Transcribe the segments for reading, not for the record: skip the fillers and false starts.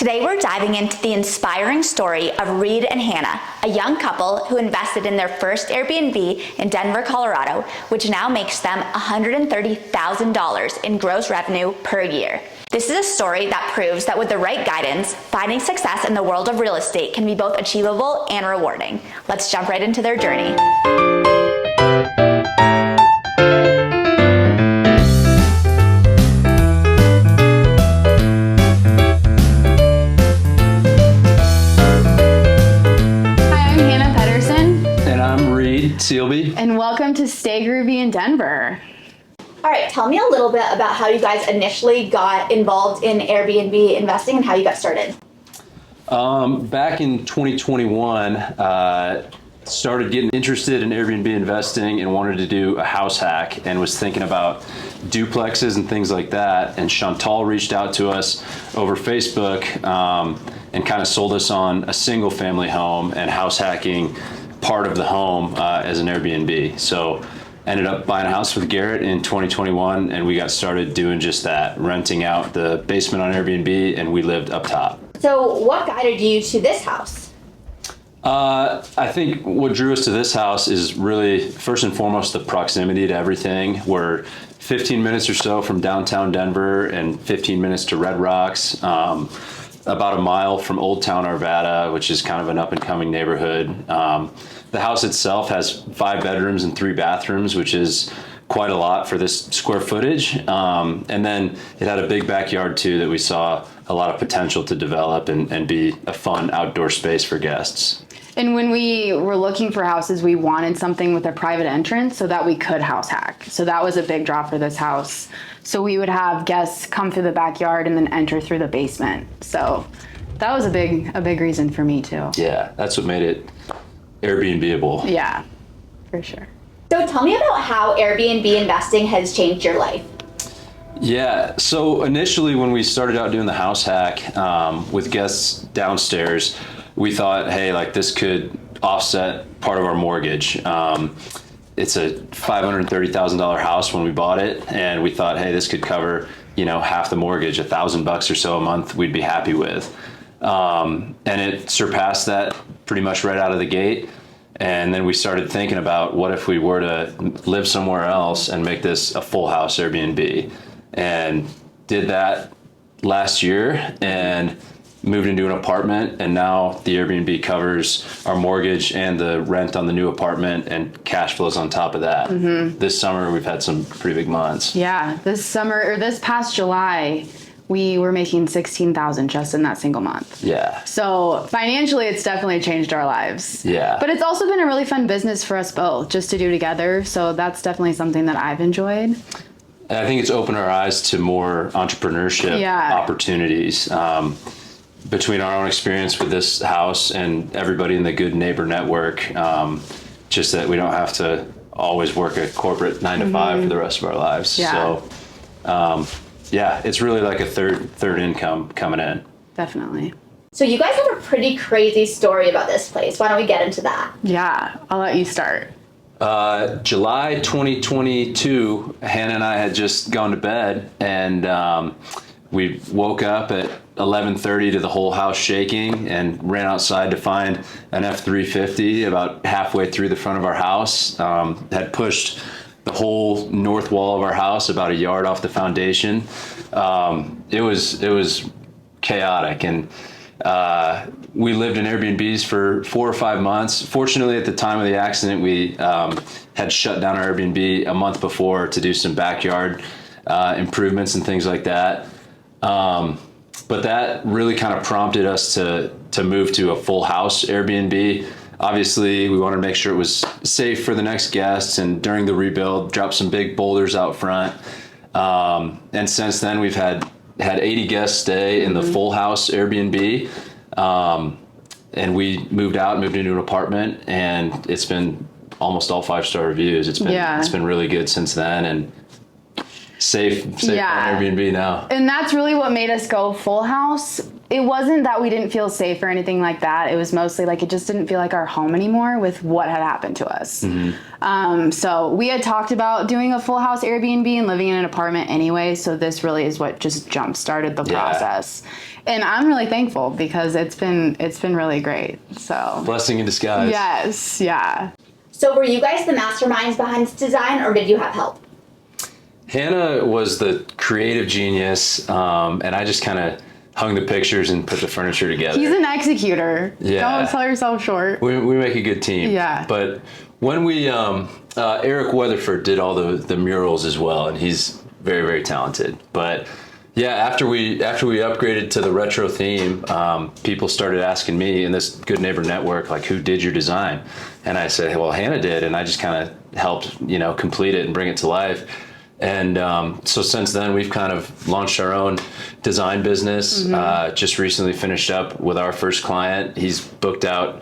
Today we're diving into the inspiring story of Reid and Hannah, a young couple who invested in their first Airbnb in Denver, Colorado, which now makes them $130,000 in gross revenue per year. This is a story that proves that with the right guidance, finding success in the world of real estate can be both achievable and rewarding. Let's jump right into their journey. Sealby. And welcome to Stay Groovy in Denver. All right, tell me a little bit about how you guys initially got involved in Airbnb investing and how you got started. Back in 2021, started getting interested in Airbnb investing and wanted to do a house hack and was thinking about duplexes and things like that. And Chantal reached out to us over Facebook and kind of sold us on a single family home and house hacking part of the home as an Airbnb. So ended up buying a house with Garrett in 2021 and we got started doing just that, renting out the basement on Airbnb, and we lived up top. So what guided you to this house? I think what drew us to this house is really first and foremost the proximity to everything. We're 15 minutes or so from downtown Denver and 15 minutes to Red Rocks. About a mile from Old Town Arvada, which is kind of an up-and-coming neighborhood. The house itself has 5 bedrooms and 3 bathrooms, which is quite a lot for this square footage. And then it had a big backyard too that we saw a lot of potential to develop and be a fun outdoor space for guests. And when we were looking for houses, we wanted something with a private entrance so that we could house hack. So that was a big draw for this house. So we would have guests come through the backyard and then enter through the basement. So that was a big reason for me too. Yeah, that's what made it Airbnb-able. Yeah, for sure. So tell me about how Airbnb investing has changed your life. Yeah, so initially when we started out doing the house hack with guests downstairs, we thought, hey, like this could offset part of our mortgage. It's a $530,000 house when we bought it, and we thought, hey, this could cover, half the mortgage, $1,000 or so a month we'd be happy with. And it surpassed that pretty much right out of the gate. And then we started thinking about what if we were to live somewhere else and make this a full house Airbnb, and did that last year and moved into an apartment, and now the Airbnb covers our mortgage and the rent on the new apartment and cash flows on top of that. Mm-hmm. This summer we've had some pretty big months. Yeah, this past July we were making $16,000 just in that single month. Yeah. So financially it's definitely changed our lives. Yeah. But it's also been a really fun business for us both just to do together. So that's definitely something that I've enjoyed. And I think it's opened our eyes to more entrepreneurship opportunities. Between our own experience with this house and everybody in the Good Neighbor network, just that we don't have to always work a corporate 9 to 5 for the rest of our lives. Yeah. So, it's really like a third income coming in. Definitely. So you guys have a pretty crazy story about this place. Why don't we get into that? Yeah, I'll let you start. July 2022, Hannah and I had just gone to bed, and we woke up at 11:30 to the whole house shaking and ran outside to find an F-350 about halfway through the front of our house. Had pushed the whole north wall of our house about a yard off the foundation. It was chaotic, and we lived in Airbnbs for 4 or 5 months. Fortunately, at the time of the accident, we had shut down our Airbnb a month before to do some backyard improvements and things like that. But that really kind of prompted us to move to a full house Airbnb. Obviously, we wanted to make sure it was safe for the next guests, and during the rebuild, dropped some big boulders out front. And since then, we've had 80 guests stay in the full house Airbnb. And we moved into an apartment, and it's been almost all 5-star reviews. It's been really good since then. And safe Yeah. on Airbnb now. And that's really what made us go full house. It wasn't that we didn't feel safe or anything like that. It was mostly like it just didn't feel like our home anymore with what had happened to us. So we had talked about doing a full house Airbnb and living in an apartment anyway. So this really is what just jump started the process. And I'm really thankful because it's been really great. So Blessing in disguise. yes, yeah. So were you guys the masterminds behind this design, or did you have help? Hannah was the creative genius, and I just kind of hung the pictures and put the furniture together. He's an executor. Yeah. Don't sell yourself short. We make a good team. Yeah. But when we, Eric Weatherford did all the murals as well, and he's very, very talented. But yeah, after we upgraded to the retro theme, people started asking me in this Good Neighbor network, like, who did your design? And I said, well, Hannah did, and I just kind of helped, complete it and bring it to life. And so since then, we've kind of launched our own design business. Just recently finished up with our first client. He's booked out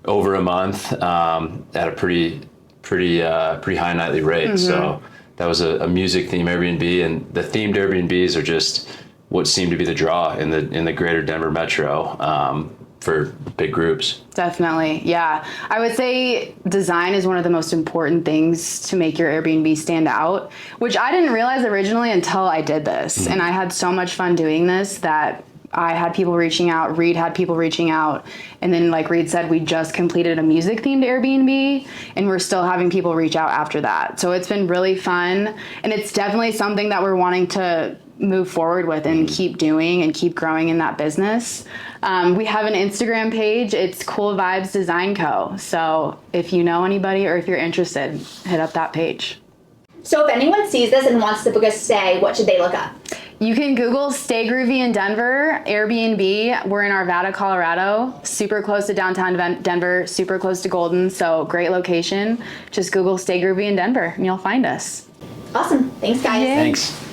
over a month at a pretty high nightly rate. So that was a music theme Airbnb, and the themed Airbnbs are just what seem to be the draw in the greater Denver metro for big groups. Definitely, yeah. I would say design is one of the most important things to make your Airbnb stand out, which I didn't realize originally until I did this. And I had so much fun doing this that I had people reaching out, Reid had people reaching out, and then like Reid said, we just completed a music themed Airbnb and we're still having people reach out after that. So it's been really fun, and it's definitely something that we're wanting to move forward with and keep doing and keep growing in that business. We have an Instagram page. It's Cool Vibes Design Co. So if you know anybody or if you're interested, hit up that page. So if anyone sees this and wants to book a stay, what should they look up? You can Google Stay Groovy in Denver, Airbnb. We're in Arvada, Colorado, super close to downtown Denver, super close to Golden, so great location. Just Google Stay Groovy in Denver and you'll find us. Awesome. Thanks, guys. Yay. Thanks.